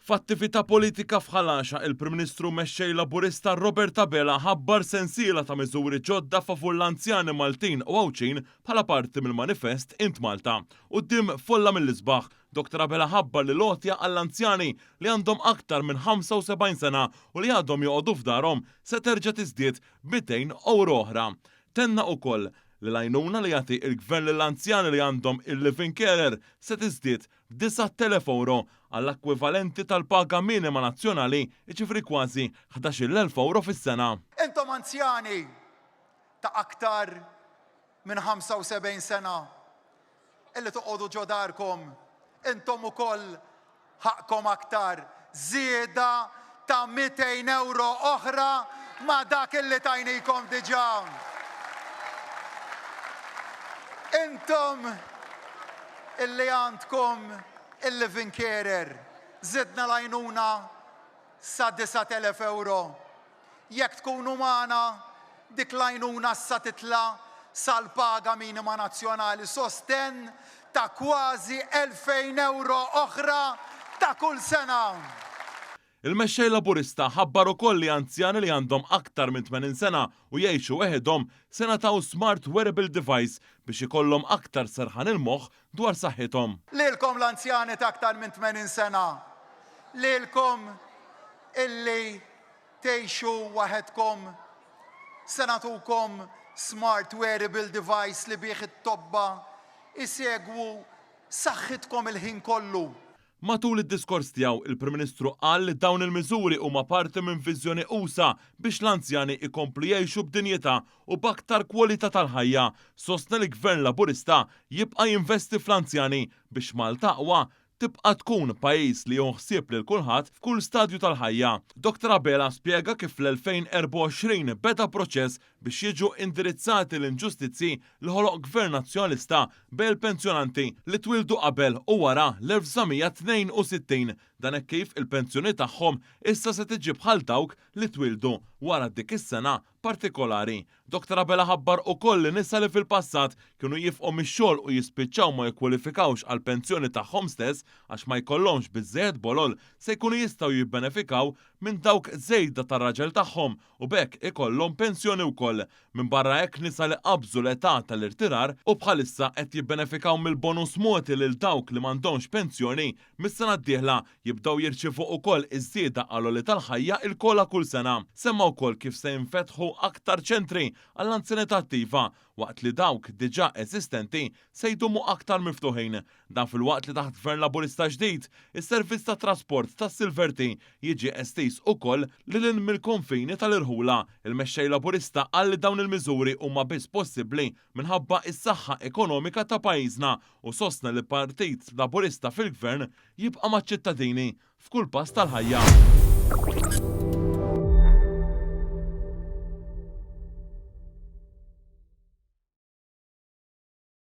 F'attività politika f'Ħalaxa, il-Prim Ministru mexxej Laburista Robert Abela ħabbar sensiela ta' miżuri ġodda favur l-anzjani Maltin u Għawċin bħala parti mill-manifest Int Malta. Quddiem folla mill-isbaħ, Dr. Abela ħabbar li lotja għall-anzjani li għandhom aktar minn 75 sena u li għadhom joqogħdu f'darhom se terġa' tiżdied €200 oħra. Tenna wkoll li l-għajnuna li jagħti il-Gvern lill-anzjani li għandhom il-living carer se tiżdied €9,000 għall-ekwivalenti tal-paga minima nazzjonali, jiġifieri kważi €11,000 fis-sena. Intom anzjani ta' aktar minn 75 sena illi toqgħodu ġo darkom, intom ukoll ħaqkom aktar żieda ta' €200 oħra ma' dak illi tajnikom diġà. Intom illi għandkom il-living carer, zidna l-għajnuna sa' €9,000. Jekk tkunu magħna, dik l-għajnuna sa titla sal-paga minima nazzjonali, sosten ta' kważi €2,000 oħra ta' kull sena. Il-mexxej Laburista ħabbar ukoll li anzjani li għandhom aktar minn 80 sena u jgħixu weħedhom se nagħtaw smart wearable device biex ikollhom aktar serħan il-moħħ dwar saħħithom. Lilkom l-anzjani ta' aktar minn 80 sena, lilkom illi tgħixu waħedkom se nagħtukom smart wearable device li bih it-tobba isegwu saħħitkom il-ħin kollu. Matul id-diskors tiegħu, il-Prim Ministru qal li dawn il-miżuri huma parti minn viżjoni usa biex l-anzjani ikomplu jgħixu b'dinjità u b'aktar kwalità tal-ħajja. Sostna li Gvern Laburista jibqa' jinvesti fl-anzjani biex Malta aqwa tibqa' tkun pajjiż li joħsieb lil kulħadd f'kull stadju tal-ħajja. Dr. Abela spjega kif fl-2024 beda proċess biex jiġu indirizzati l-inġustizzi li ħoloq Gvern Nazzjonalista bejn pensjonanti li twildu qabel u wara l-1962, dan hekk kif il-pensjoni tagħhom issa se tiġi bħal dawk li twildu wara dik is-sena partikolari. Dr. Abela ħabbar ukoll li nisa li fil-passat kienu jifqu mix-xogħol u jispiċċaw ma jikkwalifikawx għal pensjoni tagħhom stess għax ma jkollhomx biżżejjed bolol se jkunu jistgħu jibbenefikaw minn dawk żejda tar-raġel tagħhom u bekk ikollhom pensjoni wkoll. Minn barra hekk nisa li qabżu l-età tal-irtirar u bħalissa qed jibbenefikaw mill-bonus moti lil dawk li m'għandhomx pensjoni mis-sena d-dieħla jibdew jirċievu ukoll iż-żieda għal tal-ħajja il-kola kull sena. Semma wkoll kif se jinfetħu aktar ċentri għall-anzjanità attiva waqt li dawk diġà eżistenti se jdumu aktar miftuħin. Dan fil-waqt li taħt Gvern Laburista ġdid, is-servizz ta' trasport tas-Silverti jiġi estis ukoll lil mill-konfini tal-irħula. Il-mexxej Laburista qal li dawn il-miżuri huma biss possibbli minħabba is-saħħa ekonomika ta' pajjiżna u sostna li Partit Laburista fil-Gvern jibqa' maċ-ċittadini f'kull pass tal-ħajja.